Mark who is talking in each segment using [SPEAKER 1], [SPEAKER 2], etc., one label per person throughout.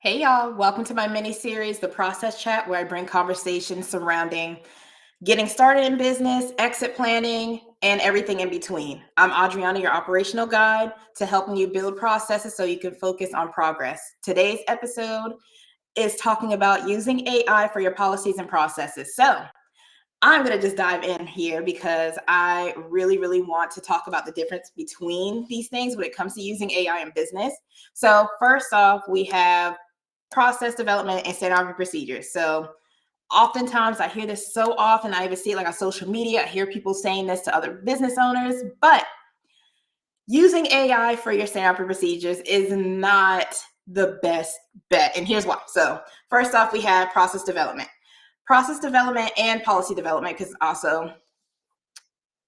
[SPEAKER 1] Hey y'all, welcome to my mini series, The Process Chat, where I bring conversations surrounding getting started in business, exit planning, and everything in between. I'm Adriana, your operational guide to helping you build processes so you can focus on progress. Today's episode is talking about using AI for your policies and processes. So I'm going to just dive in here because I really want to talk about the difference between these things when it comes to using AI in business. So, first off, we have process development and standard operating procedures. So oftentimes I hear this so often, I even see it like on social media. I hear people saying this to other business owners, but using AI for your standard operating procedures is not the best bet. And here's why. So first off, we have process development and policy development, because also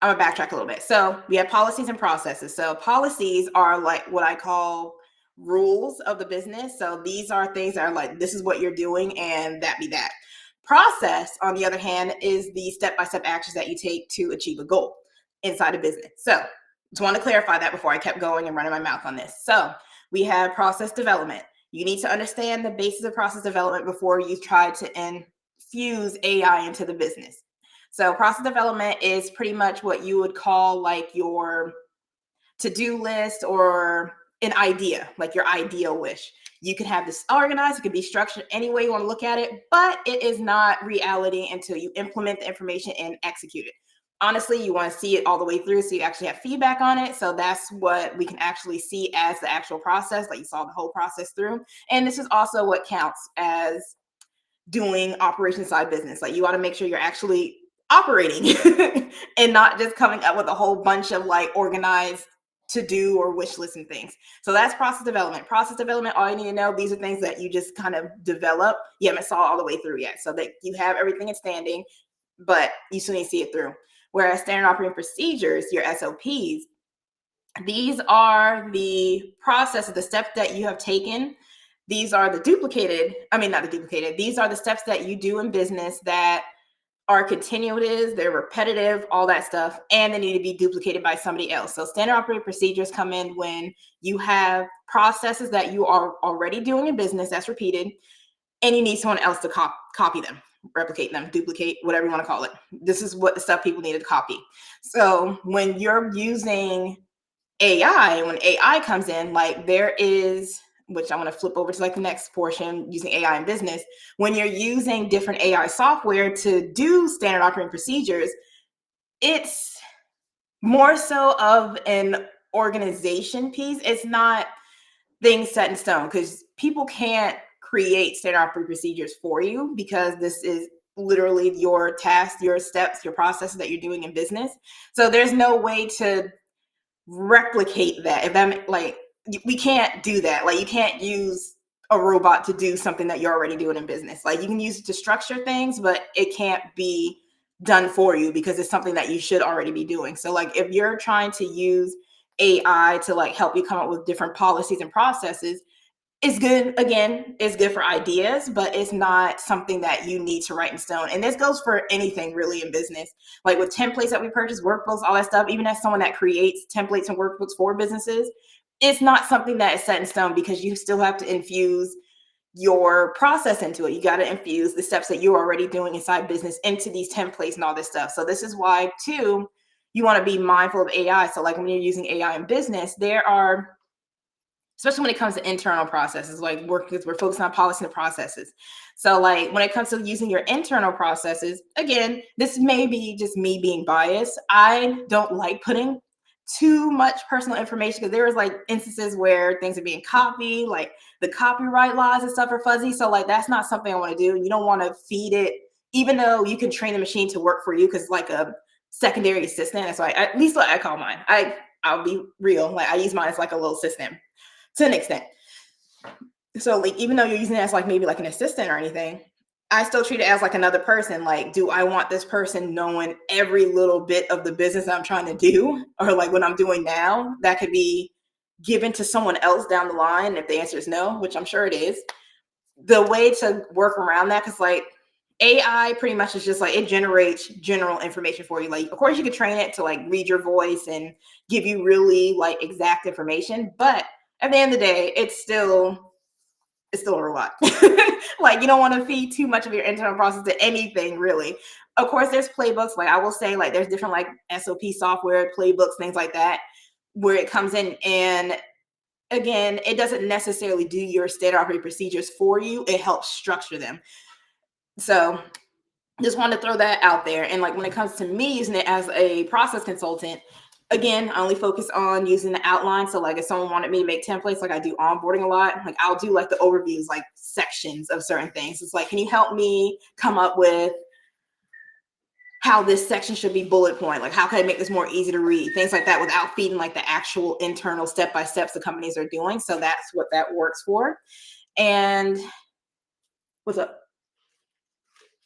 [SPEAKER 1] I'm gonna backtrack a little bit. So we have policies and processes. So policies are like what I call rules of the business. So these are things that are like, this is what you're doing and that be that. Process, on the other hand, is the step-by-step actions that you take to achieve a goal inside a business. So just want to clarify that before I kept going and running my mouth on this. So we have process development. You need to understand the basis of process development before you try to infuse AI into the business. So process development is pretty much what you would call like your to-do list or an idea, like your ideal wish. You can have this organized, it could be structured any way you want to look at it, but it is not reality until you implement the information and execute it. Honestly, you want to see it all the way through so you actually have feedback on it. So that's what we can actually see as the actual process, like you saw the whole process through. And this is also what counts as doing operation side business. Like you want to make sure you're actually operating and not just coming up with a whole bunch of like organized to do or wish list and things. So that's process development. Process development, all you need to know, these are things that you just kind of develop. You haven't saw all the way through yet. So that you have everything in standing, but you still need to see it through. Whereas standard operating procedures, your SOPs, these are the processes, the steps that you have taken. These are not the duplicated. These are the steps that you do in business that are continuous, they're repetitive, all that stuff, and they need to be duplicated by somebody else. So standard operating procedures come in when you have processes that you are already doing in business that's repeated, and you need someone else to copy them, replicate them, duplicate, whatever you want to call it. This is what the stuff people need to copy. So when you're using AI, when AI comes in, like there is, which I want to flip over to like the next portion, using AI in business. When you're using different AI software to do standard operating procedures, it's more so of an organization piece. It's not things set in stone because people can't create standard operating procedures for you because this is literally your tasks, your steps, your processes that you're doing in business. So there's no way to replicate that. If that, like, we can't do that. Like you can't use a robot to do something that you're already doing in business. Like you can use it to structure things, but it can't be done for you because it's something that you should already be doing. So like if you're trying to use AI to like help you come up with different policies and processes, it's good. Again, it's good for ideas, but it's not something that you need to write in stone. And this goes for anything really in business. Like with templates that we purchase, workbooks, all that stuff, even as someone that creates templates and workbooks for businesses, it's not something that is set in stone because you still have to infuse your process into it. You got to infuse the steps that you're already doing inside business into these templates and all this stuff. So this is why too, you want to be mindful of AI. So like when you're using AI in business, there are, especially when it comes to internal processes, like because we're focused on policy and processes. So like when it comes to using your internal processes, again, this may be just me being biased. I don't like putting too much personal information because there was like instances where things are being copied, like the copyright laws and stuff are fuzzy. So like that's not something I want to do. You don't want to feed it, even though you can train the machine to work for you because like a secondary assistant. That's why at least what I call mine. I'll be real. Like I use mine as like a little assistant to an extent. So like even though you're using it as like maybe like an assistant or anything, I still treat it as like another person. Like, do I want this person knowing every little bit of the business I'm trying to do, or like what I'm doing now? That could be given to someone else down the line. If the answer is no, which I'm sure it is, the way to work around that, because like AI pretty much is just like it generates general information for you. Like, of course, you could train it to like read your voice and give you really like exact information, but at the end of the day, it's still it's still a lot. Like, you don't want to feed too much of your internal process to anything, really. Of course, there's playbooks. Like, I will say, like, there's different like SOP software, playbooks, things like that, where it comes in. And again, it doesn't necessarily do your standard operating procedures for you. It helps structure them. So just want to throw that out there. And like when it comes to me using it as a process consultant, again, I only focus on using the outline. So like if someone wanted me to make templates, like I do onboarding a lot, like I'll do like the overviews, like sections of certain things. It's like, can you help me come up with how this section should be bullet point? Like how can I make this more easy to read? Things like that without feeding like the actual internal step-by-steps the companies are doing. So that's what that works for. And what's up?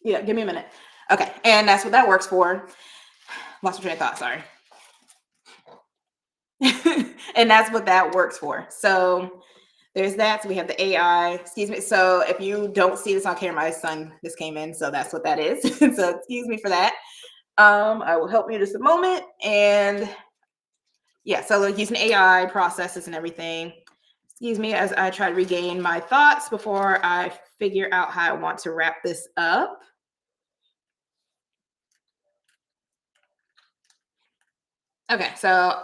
[SPEAKER 1] Yeah, give me a minute. Okay, and that's what that works for. Lost my train of thought, sorry. And that's what that works for. So there's that. So we have the AI, excuse me. So if you don't see this on camera, my son just came in. So that's what that is. So excuse me for that. I will help you just a moment. And yeah, so like using AI processes and everything. Excuse me as I try to regain my thoughts before I figure out how I want to wrap this up. Okay, so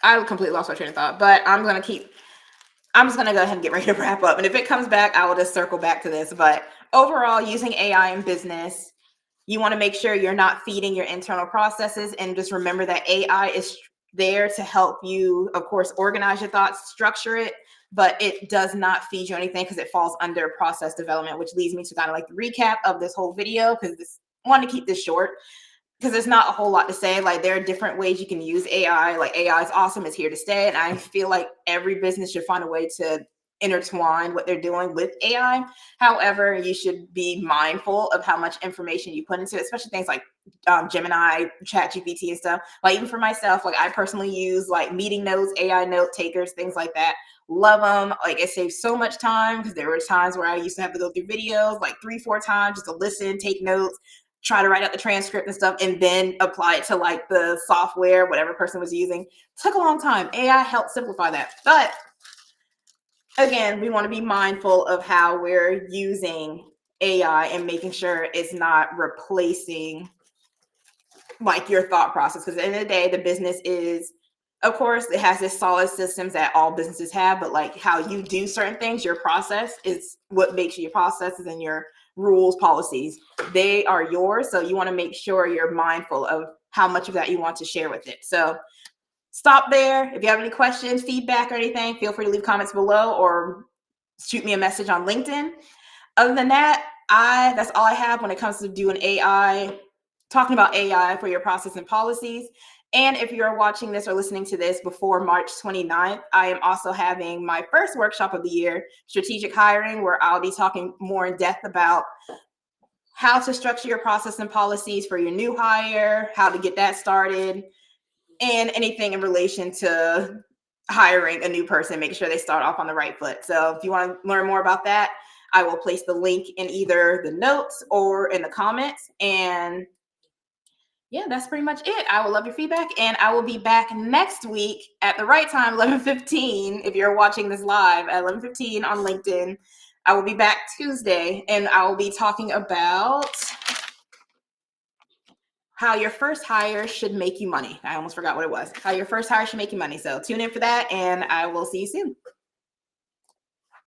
[SPEAKER 1] I completely lost my train of thought, but I'm just going to go ahead and get ready to wrap up. And if it comes back, I will just circle back to this. But overall, using AI in business, you want to make sure you're not feeding your internal processes. And just remember that AI is there to help you, of course, organize your thoughts, structure it, but it does not feed you anything because it falls under process development, which leads me to kind of like the recap of this whole video because I want to keep this short because there's not a whole lot to say. Like there are different ways you can use AI. Like AI is awesome. It's here to stay. And I feel like every business should find a way to intertwine what they're doing with AI. However, you should be mindful of how much information you put into it, especially things like Gemini, ChatGPT and stuff. Like even for myself, like I personally use like meeting notes, AI note takers, things like that. Love them. Like it saves so much time because there were times where I used to have to go through videos like 3-4 times just to listen, take notes, try to write out the transcript and stuff, and then apply it to like the software, whatever person was using. Took a long time. AI helped simplify that. But again, we want to be mindful of how we're using AI and making sure it's not replacing like your thought process. Because at the end of the day, the business is, of course, it has this solid systems that all businesses have, but like how you do certain things, your process is what makes you your processes and your rules, policies. They are yours. So you want to make sure you're mindful of how much of that you want to share with it. So stop there. If you have any questions, feedback, or anything, feel free to leave comments below or shoot me a message on LinkedIn. Other than that, that's all I have when it comes to doing AI, talking about AI for your process and policies. And if you're watching this or listening to this before March 29th, I am also having my first workshop of the year, strategic hiring, where I'll be talking more in depth about how to structure your process and policies for your new hire, how to get that started, and anything in relation to hiring a new person, making sure they start off on the right foot. So if you want to learn more about that, I will place the link in either the notes or in the comments. And yeah, that's pretty much it. I will love your feedback, and I will be back next week at the right time, 11:15. If you're watching this live at 11:15 on LinkedIn, I will be back Tuesday, and I will be talking about how your first hire should make you money. I almost forgot what it was. How your first hire should make you money. So tune in for that, and I will see you soon.